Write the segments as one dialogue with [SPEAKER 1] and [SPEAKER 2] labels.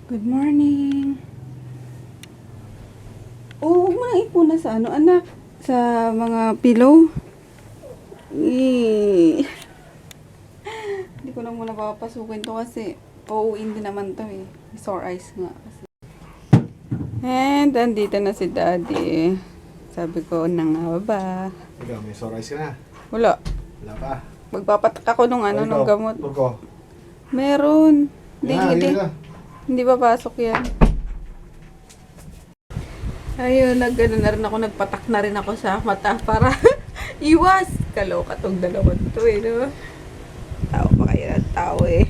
[SPEAKER 1] Good morning. Oh, huwag mo nang ipuna sa ano, anak. Sa mga pillow. Hindi ko na muna papasukin to kasi pauuin din naman to eh. Sore eyes nga kasi. And, andito na si Daddy. Sabi ko, nangaba.
[SPEAKER 2] Ikaw, may sore eyes ka na?
[SPEAKER 1] Wala.
[SPEAKER 2] Wala pa?
[SPEAKER 1] Magpapatak ako nung ano, nung gamot.
[SPEAKER 2] Pagko.
[SPEAKER 1] Meron.
[SPEAKER 2] Hindi.
[SPEAKER 1] Hindi papasok yan. Ayun, nag-ano na rin ako, nagpatak na rin ako sa mata para iwas. Kaloka tong dalawang to eh, no? Tao pa kayo ng tao eh.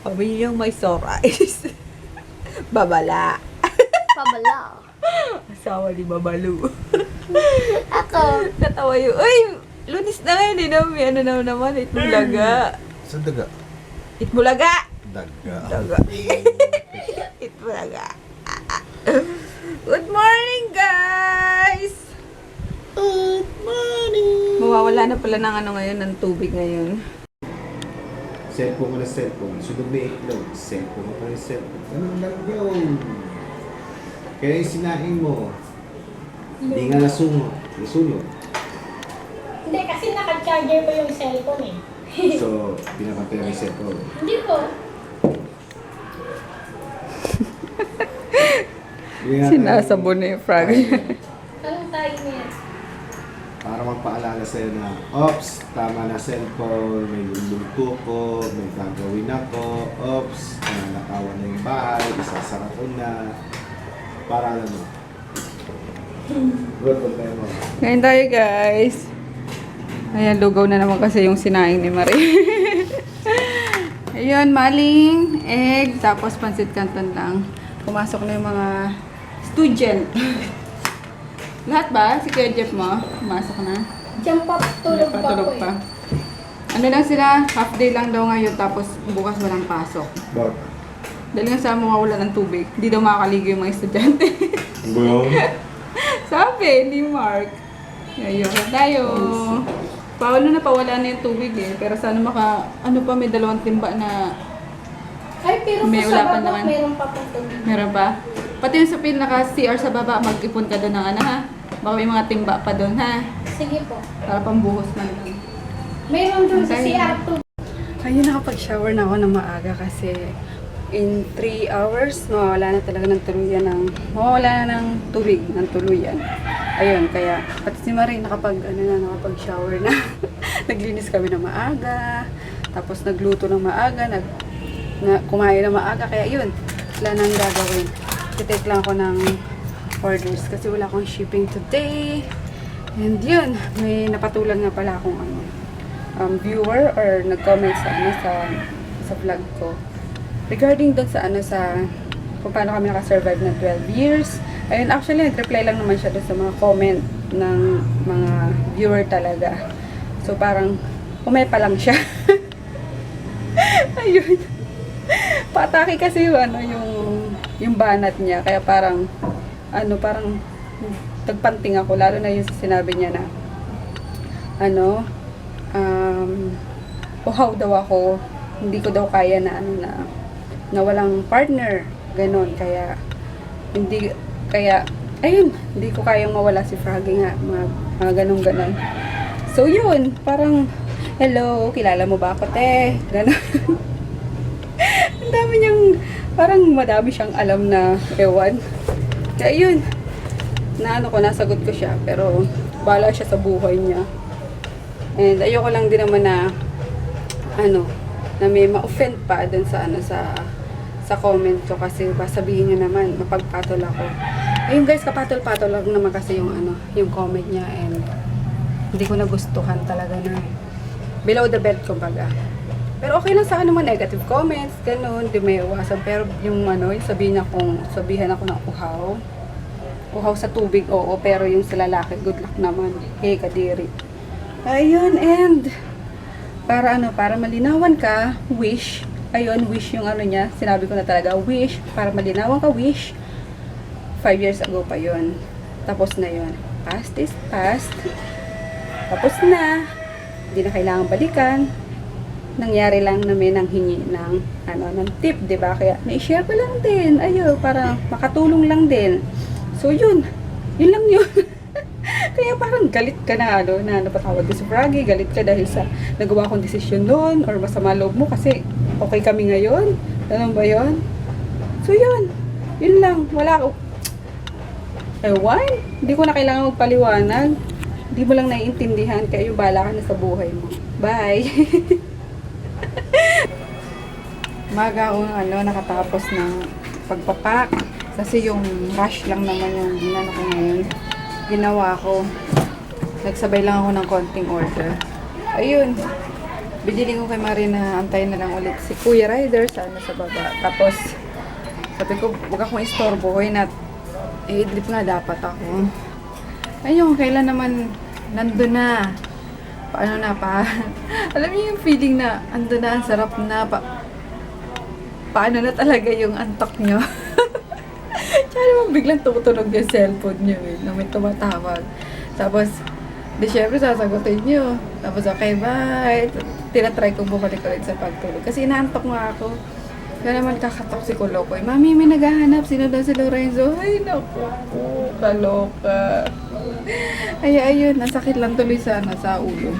[SPEAKER 1] Kami yung may sore eyes. Babala.
[SPEAKER 3] Pabala.
[SPEAKER 1] Asawa ni Babalu.
[SPEAKER 3] Ako.
[SPEAKER 1] Natawa yun. Uy! Lunis na ngayon eh, no? May ano naman, itbulaga.
[SPEAKER 2] Saan daga?
[SPEAKER 1] Itbulaga!
[SPEAKER 2] Daga.
[SPEAKER 1] Daga. Itbulaga. Good morning, guys!
[SPEAKER 2] Good morning!
[SPEAKER 1] Mawawala na pala ng ano ngayon, ng tubig ngayon.
[SPEAKER 2] Cellphone mo na cellphone. Sunog na itlog. Cellphone mo pa rin cellphone. Ganun lang yun. Kaya yung sinain mo, hindi nga nasunog.
[SPEAKER 3] Hindi, kasi naka-charger pa yung cellphone eh.
[SPEAKER 2] So, pinapantay mo yung cellphone.
[SPEAKER 3] Hindi po.
[SPEAKER 1] Sinasabon na yung frog.
[SPEAKER 3] Anong time niya?
[SPEAKER 2] Para magpaalala sa'yo na, ops, tama na cellphone, may luluto ko, may gagawin ako, ops, nakawan na yung bahay, isasara ko na, para alam mo. Good, tayo mo.
[SPEAKER 1] Ngayon tayo, guys. Ayan, lugaw na naman kasi yung sinaing ni Marie. Ayun, maling, egg, tapos pansit canton lang. Pumasok na yung mga student. Lahat ba? Si Kuya Jeff mo? Pumasok na?
[SPEAKER 3] Diyan pa, tulog pa po
[SPEAKER 1] Patulog
[SPEAKER 3] eh.
[SPEAKER 1] pa. Ano lang sila, half day lang daw ngayon, tapos bukas walang pasok.
[SPEAKER 2] Bak.
[SPEAKER 1] Dahil nga sa mawawala ng tubig, hindi daw makakaligo yung mga estudyante.
[SPEAKER 2] Boom.
[SPEAKER 1] Sabi ni Mark. Ayun, tayo. Paano na pawala na yung tubig eh. Pero sana ano pa, may 2 timba na
[SPEAKER 3] Ay, pero
[SPEAKER 1] May
[SPEAKER 3] po sa
[SPEAKER 1] ulapan
[SPEAKER 3] baba,
[SPEAKER 1] naman.
[SPEAKER 3] meron pa pong tubig.
[SPEAKER 1] meron pa. Pati yung sa pinaka-CR sa baba, mag-ipon ka doon ng ano ha. Baka may mga timba pa doon ha.
[SPEAKER 3] Sige po.
[SPEAKER 1] Para pambuhos man lang.
[SPEAKER 3] Meron dun sa
[SPEAKER 1] Okay.
[SPEAKER 3] CR2.
[SPEAKER 1] Ayun, nakapag-shower na ako ng maaga kasi in 3 hours, mawawala na talaga ng tuluyan mawawala na ng tubig ng tuluyan. Ayun, kaya pati si Marie nakapag-shower na. Naglinis kami ng maaga, tapos nagluto ng maaga, kumain ng maaga, kaya yun, wala nang gagawin. Titake lang ako ng orders kasi wala akong shipping today. And yun, may napatulan nga pala akong viewer or nag-comment sa vlog ko regarding doon sa kung paano kami nakasurvive ng 12 years. Ayun, actually nag-reply lang naman siya doon sa mga comment ng mga viewer talaga. So parang umepa lang siya. Ayun. Pataki kasi yung banat niya, kaya parang tagpanting ako, lalo na yung sinabi niya na uhaw daw ako, hindi ko daw kaya na walang partner, ganon, kaya hindi ko kayang mawala si Froggy nga, mga ganon. So yun, parang hello, kilala mo ba ako, te? Ganon. Ang dami niyang, parang madami siyang alam na ewan. Kaya yun, nasagot ko siya, pero bahala siya sa buhay niya. And ayoko lang din naman na may ma-offend pa dun sa comment ko kasi sabihin niya naman mapagpatol ako. Ayun guys, kapatol-patol lang naman kasi yung comment niya, and hindi ko nagustuhan talaga na below the belt kumbaga. Pero okay lang sa akin mga negative comments, ganun, di may iwasan. Pero yung sabihan ako ng uhaw sa tubig, oo, pero yung sa lalaki, good luck naman. Hey, kadiri. Ayun, and para malinawan ka, wish. Ayun, wish yung niya. Sinabi ko na talaga, wish. Para malinawan ka, wish. 5 years ago pa yun. Tapos na yun. Past is past. Tapos na. Hindi na kailangan balikan. nangyari lang na may nanghingi ng, ng tip, di ba? Kaya, na-share ko lang din. Ayun, para makatulong lang din. So, yun lang yun. Kaya parang galit ka na, na napatawag din si Froggy, galit ka dahil sa nagawa kong desisyon noon, or masama loob mo kasi okay kami ngayon. Ganun ba yun? So, yun lang. Wala ko. Ewan, hindi ko na kailangan magpaliwanag. Hindi mo lang naiintindihan, kaya yung bala ka na sa buhay mo. Bye! Maga akong nakatapos ng pagpapak. Kasi yung rush lang naman yung ginano ko ngayon. Ginawa ko. Nagsabay lang ako ng konting order. Ayun. Binili ko kay Marie na antayin na lang ulit si Kuya Rider sa baba. Tapos, sabi ko, huwag akong istorbo. Hoy, i-idlip nga dapat ako. Ayun, kailan naman nandun na. Paano na pa? Alam niyo yung feeling na andun na, ang sarap na. Paano na talaga yung antok nyo? Tsaka naman biglang tumutunog yung cellphone nyo na may tumatawag. Tapos, di syempre sasagutin nyo. Tapos, okay, bye. Tinatry kong bumalik ulit sa pagtulog. Kasi inaantok nga ako. Kaya naman kakatok si Kulokoy. Mami, may naghahanap. Sino daw si Lorenzo? Ay, naku. Kaloka. Ay, ayun. Nasakit lang tuloy sa ulo.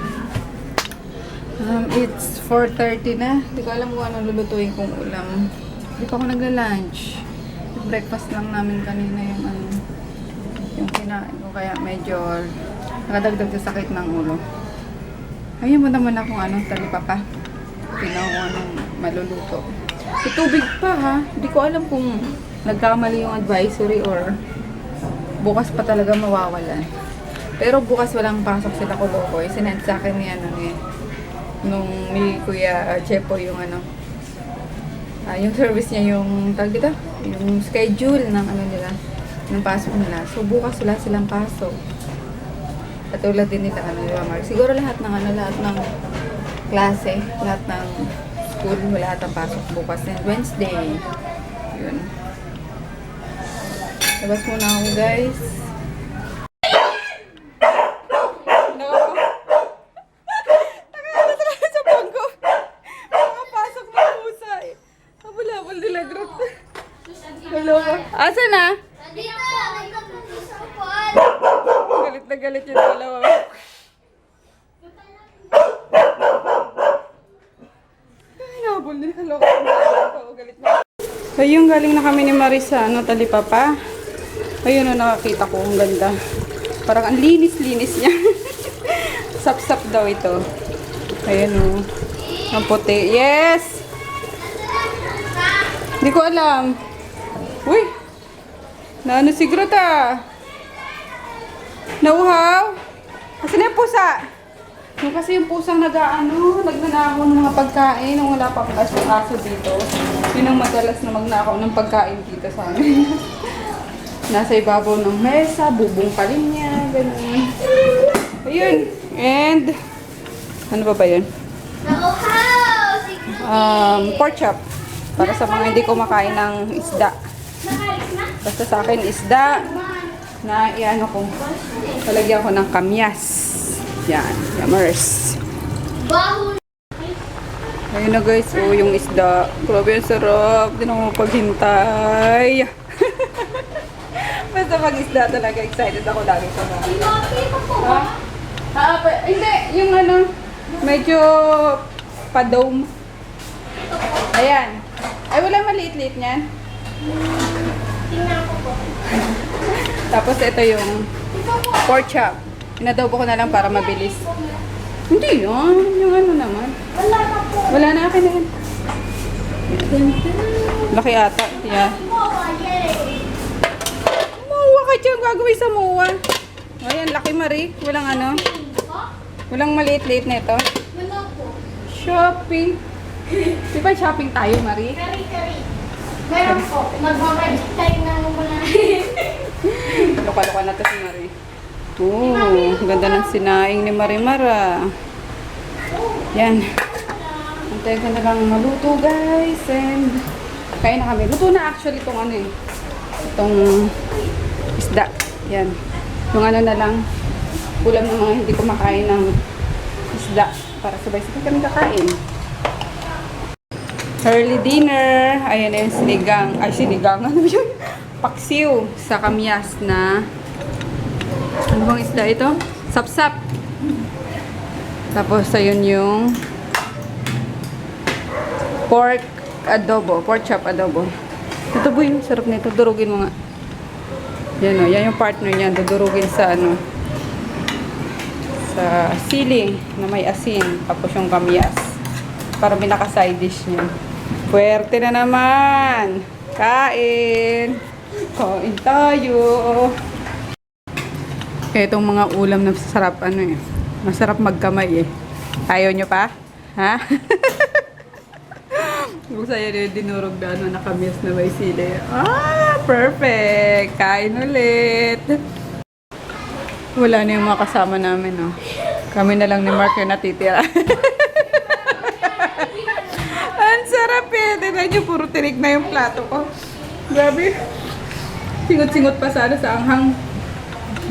[SPEAKER 1] It's 4:30 na. Hindi ko alam kung anong lulutuin kong ulam. Hindi pa ako nagla-lunch. Breakfast lang namin kanina yung kinain ko. Kaya medyo nakadagdag sa sakit ng ulo. Ayun mo naman akong talipapa. Tinaw ko anong maluluto. Sa tubig pa ha. Hindi ko alam kung nagkamali yung advisory or bukas pa talaga mawawalan. Pero bukas walang pasok sila Kulokoy. Sinend sa akin nung ni Kuya Chepo yung yung service niya, yung tag dito, yung schedule ng nila, ng pasok nila. So bukas wala silang pasok. Katulad din nila di ba, Mark? Siguro lahat ng lahat ng klase, lahat ng school, wala atang pasok bukas and Wednesday. Yun. Labas muna ako, guys. Asa na? Galit na galit yung dalawa. Ay, nabol din. Kaloka. Galit na. Ayun, galing na kami ni Marisa. Talipapa. Ayun, nakakita ko. Ang ganda. Parang ang linis-linis niya. Sap-sap daw ito. Ayun, ang puti. Yes! Hindi ko alam. Uy! Naano si Grota? Nauhaw? Kasi na yung pusa? Yung kasi yung pusang nagnanakaw ng mga pagkain nung wala pa aso dito. Yun ang madalas na magnakaw ng pagkain dito sa amin. Nasa ibabaw ng mesa, bubungkalin niya, ganun. Ayun. And, ano ba yun? Pork chop. Para sa mga hindi kumakain ng isda. Basta sa akin isda na iano ko. Talagyan ko ng kamyas. Yan, yamers. Ayun na guys, yung isda. Grabe yung sarap. Di na ako paghintay. Basta pag isda talaga, excited ako lagi sa mga. Hindi, yung medyo pa-dome. Ayan. Ay, wala maliit-liit niyan. Tapos ito yung pork chop. Inadobo ko na lang para mabilis. Hindi yan. Yung naman. Wala na akin na yan. Laki ata. Yeah. Muwa ka dyan. Gagawin sa muwa. Ayan, laki Marie. Walang walang maliit-liit na ito. Shopping. Di ba shopping tayo, Marie?
[SPEAKER 3] Kari. Meron po. Mag-budget tayo ng muna.
[SPEAKER 1] Luka-luka na to si Marie. Ganda ng sinaing ni Marimara. Yan. Antay ko na lang maluto, guys. And kaya na kami. Luto na actually itong itong isda. Yan. Yung na lang, ulam ng mga hindi kumakain ng isda. Para sabay-sabay kami kakain. Early dinner. Ayan na yung sinigang. Ay, sinigang. Ano yun? Paksiw sa kamyas na... Ano bang isda ito? Sapsap. Tapos, ayun yung... pork adobo. Pork chop adobo. Ito po yung sarap nito. Durugin mo nga. Yan o. Yan yung partner niya. Dudurugin sa ano... sa sili na may asin. Tapos yung kamyas. Para binaka-side dish niya. Puwerte na naman. Kain. Kain tayo. Kaya itong mga ulam na sarap, ano eh. Masarap magkamay eh. Ayaw nyo pa? Ha? Kung sa'yo na yung dinurog na ano, nakamiyas na may sili. Ah, perfect. Kain ulit. Wala na yung mga kasama namin, oh. Kami na lang ni Mark yung natitira. Ang sarap eh. Tignan nyo, puro tinik na yung plato ko. Grabe. Singot-singot pa sana sa anghang.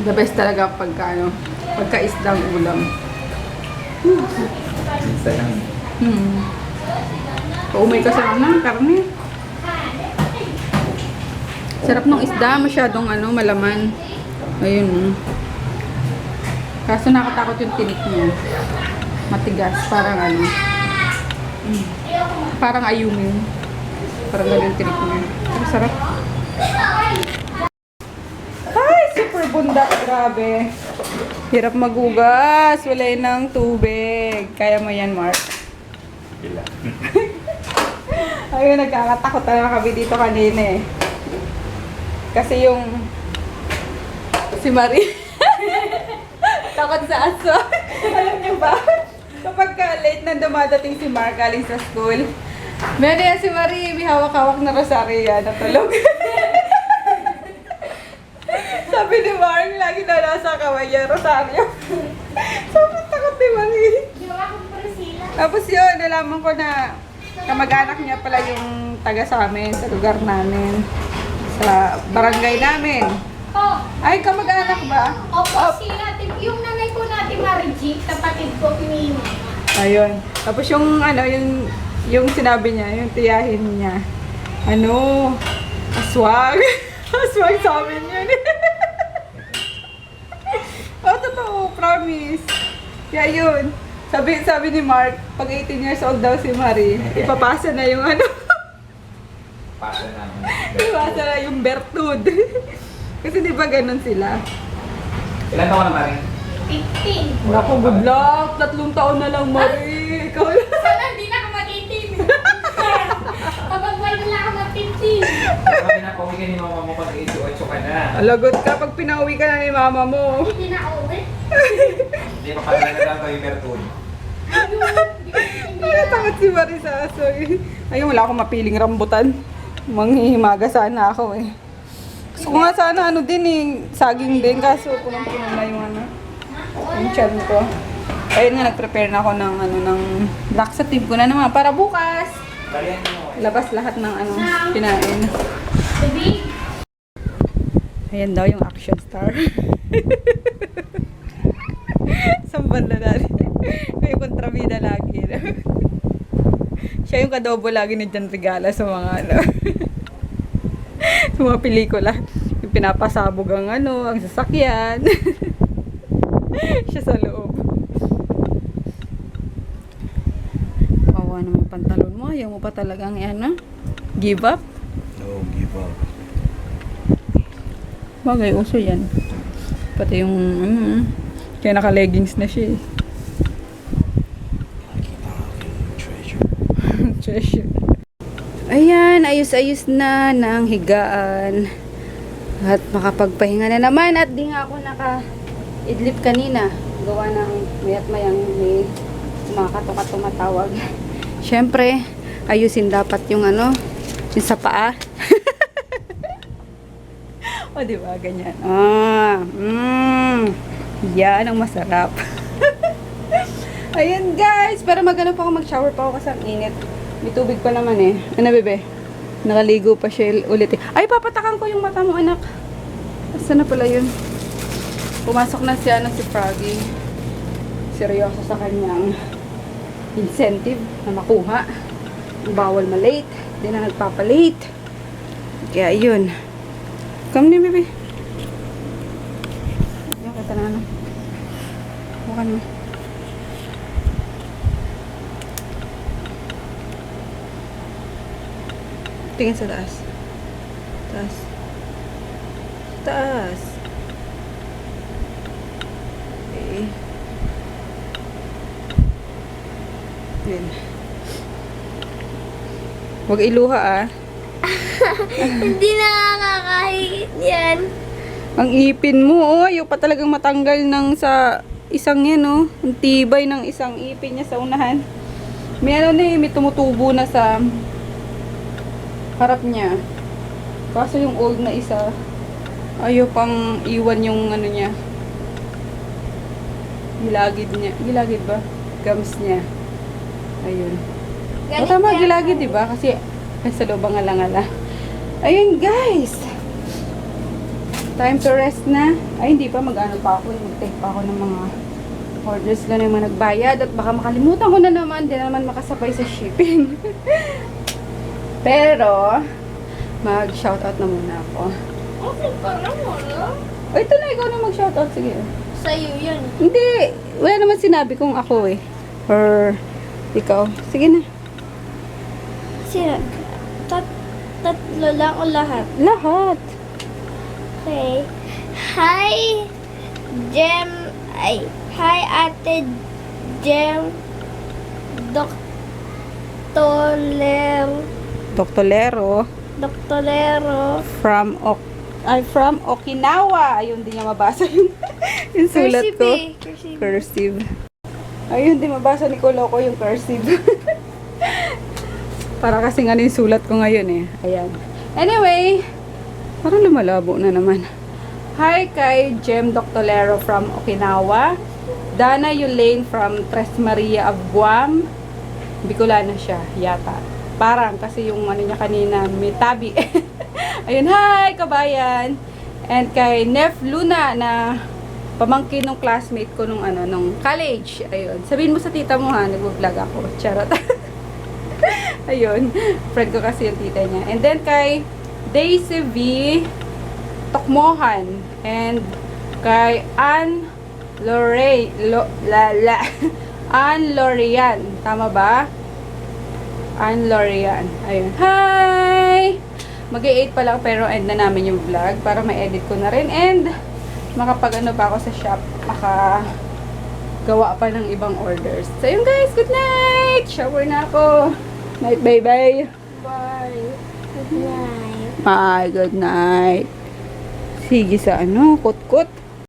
[SPEAKER 1] The best talaga pagka, ano, pagka-isdang ulam.
[SPEAKER 2] Minsan lang.
[SPEAKER 1] Paumay ka sa anghang, karne. Sarap ng isda, masyadong ano, malaman. Ayun. Kaso nakatakot yung tinik niya. Matigas, parang ano. Parang ayungin. Parang ganun tinik niya. Ang sarap. Ay, super bundak. Grabe. Hirap magugas. Wala ng tubig. Kaya mo yan, Mark.
[SPEAKER 2] Bila.
[SPEAKER 1] Ayun, nagkakatakot talaga kami dito kanina eh. Kasi yung... Si Marie. Takot sa aso. Alam niyo ba? Kapag late na dumadating si Mark galing sa school, meron yan si Marie, may hawak-hawak na rosaryo yan, natulog. Sabi ni Mark, lagi na nasa kamay niya, rosaryo. Sobrang takot ni Marie. Tapos yun, nalaman ko na kamag-anak niya pala yung taga sa amin, sa lugar namin, sa barangay namin.
[SPEAKER 3] Oh,
[SPEAKER 1] Ay, kamag-anak ba?
[SPEAKER 3] opo, sila. Yung nanay ko natin, Margie, kapatid ko, ni Mama.
[SPEAKER 1] Ayun. Tapos yung ano, yung sinabi niya, yung tiyahin niya. Ano? Aswang. Aswang sa amin yun. Oh, totoo. Promise. Kaya yun. Sabi ni Mark, pag 18 years old daw si Marie, ipapasa na yung ano.
[SPEAKER 2] Pasa namin.
[SPEAKER 1] Ipapasa na yung bertud. Kasi di ba ganun sila?
[SPEAKER 2] Ilan taon na, Mari?
[SPEAKER 3] 15.
[SPEAKER 1] Naku, good luck. 3 taon na lang, Marie. Ikaw lang.
[SPEAKER 3] Sana hindi na ako mag-18. Kapag wala na ako mag-15.
[SPEAKER 2] Sabi na, pauwi ka ni mama mo pag 18 ka na.
[SPEAKER 1] Alagot ka pag pinauwi ka na ni mama mo.
[SPEAKER 3] Hindi na ako uwi.
[SPEAKER 2] Hindi pa pala na lang kayo Mertun.
[SPEAKER 1] Ay, takot si Marie sa aso eh. Ayun, wala akong mapiling rambutan. Manghihimaga sana ako eh. Gusto ko nga sana ano din eh, saging din. Kaso punong-puno na yung ano, yung tiyan ko. Ayun nga, nag-prepare na ako ng ano, ng laxative ko na naman para bukas.
[SPEAKER 2] Balian mo.
[SPEAKER 1] Labas lahat ng ano, kinain.
[SPEAKER 3] Baby.
[SPEAKER 1] Ayan daw yung action star. Sambal na natin. Yung kontrabida lagi. Siya yung kadobo lagi ni Jan Regala sa mga ano. Sa mga pelikula. Yung pinapasabog ang ano, ang sasakyan. Siya sa loob. Kawawa naman yung pantalon mo. Ayaw mo pa talagang ano, give up?
[SPEAKER 2] No, give up.
[SPEAKER 1] Bagay, uso yan. Pati yung, kaya naka-leggings na siya eh. Treasure. Ayan, ayos-ayos na ng higaan. At makapagpahinga na naman. At di nga ako naka-idlip kanina. Gawa ng mayat mayang may kumakatok at tumatawag. Siyempre, ayusin dapat yung ano, yung sa paa. O, diba? Ganyan. Yan ang masarap. Ayan, guys. Pero magano pa ako mag-shower pa ako kasi ang init. May tubig pa naman eh. Ano, bebe? Nakaligo pa siya ulit eh. Ay, papatakan ko yung mata mo, anak. Saan na pala yun? Pumasok na si Froggy. Seryoso sa kanyang incentive na makuha. Bawal malate. Hindi na nagpapalate. Kaya yun. Come na, baby. Yan, kata na ano. Bukan mo. Tingin sa taas. Taas. Taas. Okay. Yun. Huwag iluha ah.
[SPEAKER 3] Hindi nakakahigit yan.
[SPEAKER 1] Ang ipin mo, oh. Ayaw pa talagang matanggal ng sa isang yan, oh. Ang tibay ng isang ipin niya sa unahan. May ano na eh, may tumutubo na sa harap niya. Kaso yung old na isa, ayaw pang iwan yung ano niya. Gilagid niya. Gilagid ba? Gums niya. Ayun. O tama, gilagid, diba? Kasi ay, sa loob ang alangala. Ayun, guys. Time to rest na. Ay, hindi pa. Mag-ano pa ako. Mag-take pa ako ng mga orders lang yung mga nagbayad. At baka makalimutan ko na naman. Hindi na naman makasabay sa shipping. Pero, mag-shoutout na muna ako.
[SPEAKER 3] Okay pa naman, no?
[SPEAKER 1] O, ito na. Ikaw na mag-shoutout. Sige.
[SPEAKER 3] Sa'yo yan.
[SPEAKER 1] Hindi. Wala naman sinabi kung ako eh. Or, ikaw. Sige na.
[SPEAKER 3] Sira. Tatlo lang o lahat?
[SPEAKER 1] Lahat.
[SPEAKER 3] Okay. Hi, Jem. Ay, hi, Ate Jem.
[SPEAKER 1] Doctolero.
[SPEAKER 3] Doktorero.
[SPEAKER 1] From Okinawa. Ayun, di niya mabasa yung sulat ko.
[SPEAKER 3] Cursive.
[SPEAKER 1] Cursive. Ayun, di mabasa ni Koloko yung cursive. Para kasi nga yung sulat ko ngayon eh. Ayan. Anyway, parang lumalabo na naman. Hi kay Jem Doctolero from Okinawa. Dana Yulaine from Tres Maria of Guam. Bicolana siya, yata. Parang kasi yung ano niya kanina, may tabi. Ayun, hi kabayan. And kay Nef Luna na pamangkin ng classmate ko nung ano, nung college. Ayun. Sabihin mo sa tita mo ha, nag-vlog ako. Charot. Ayun. Friend ko kasi yung tita niya. And then kay Daisy V Tokmohan. And kay Ann Ann Lorian. Tama ba? Ann Lorian. Ayun. Hi! Mag-8 pa lang pero end na namin yung vlog para ma-edit ko na rin. And makapag ano pa ako sa shop. Makagawa pa ng ibang orders. So yun guys, good night! Shower na ako. Night, bye-bye.
[SPEAKER 3] Bye. Good night.
[SPEAKER 1] Bye, good night. Sige sa ano, kot-kot.